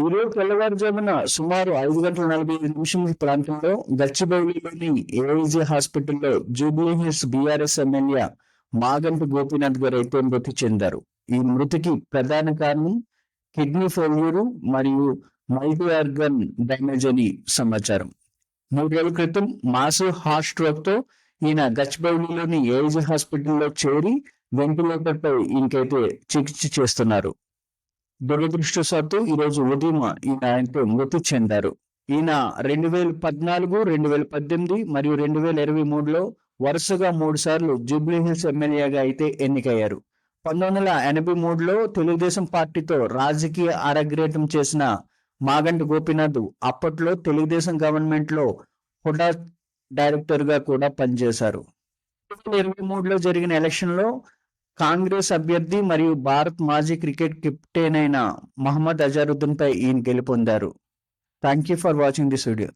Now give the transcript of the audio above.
ఈరోజు తెల్లవారుజామున సుమారు 5:45 ప్రాంతంలో గచ్చిబౌలిలోని ఏఐజీ హాస్పిటల్లో జూబ్లీహిల్స్ బీఆర్ఎస్ ఎమ్మెల్యే మాగంటి గోపీనాథ్ గారు అయితే మృతి చెందారు. ఈ మృతికి ప్రధాన కారణం కిడ్నీ ఫెయిల్యూర్ మరియు మల్టీ ఆర్గన్ డ్యామేజ్ అని సమాచారం. 3 రోజుల క్రితం మాసివ్ హార్ట్ స్ట్రోక్ తో ఈయన గచ్చిబౌలిలోని ఏఐజీ హాస్పిటల్లో చేరి వెంటిలేటర్ పై ఈయనకైతే చికిత్స చేస్తున్నారు. దురదృష్టవశాత్తు ఈ రోజు ఉదయం ఈయన ఆయనతో మృతి చెందారు. ఈయన 2014, 2018 మరియు 2023లో వరుసగా 3 సార్లు జూబ్లీహిల్స్ ఎమ్మెల్యేగా అయితే ఎన్నికయ్యారు. 1983లో తెలుగుదేశం పార్టీతో రాజకీయ అరంగేట్రం చేసిన మాగంటి గోపీనాథ్ అప్పట్లో తెలుగుదేశం గవర్నమెంట్ లో హుడా డైరెక్టర్ గా కూడా పనిచేశారు. 2023లో జరిగిన ఎలక్షన్ లో కాంగ్రెస్ అభ్యర్థి మరియు భారత్ మాజీ క్రికెట్ కెప్టెన్ అయిన మహమ్మద్ అజారుద్దీన్ పై ఈయన గెలుపొందారు. Thank you for watching this video.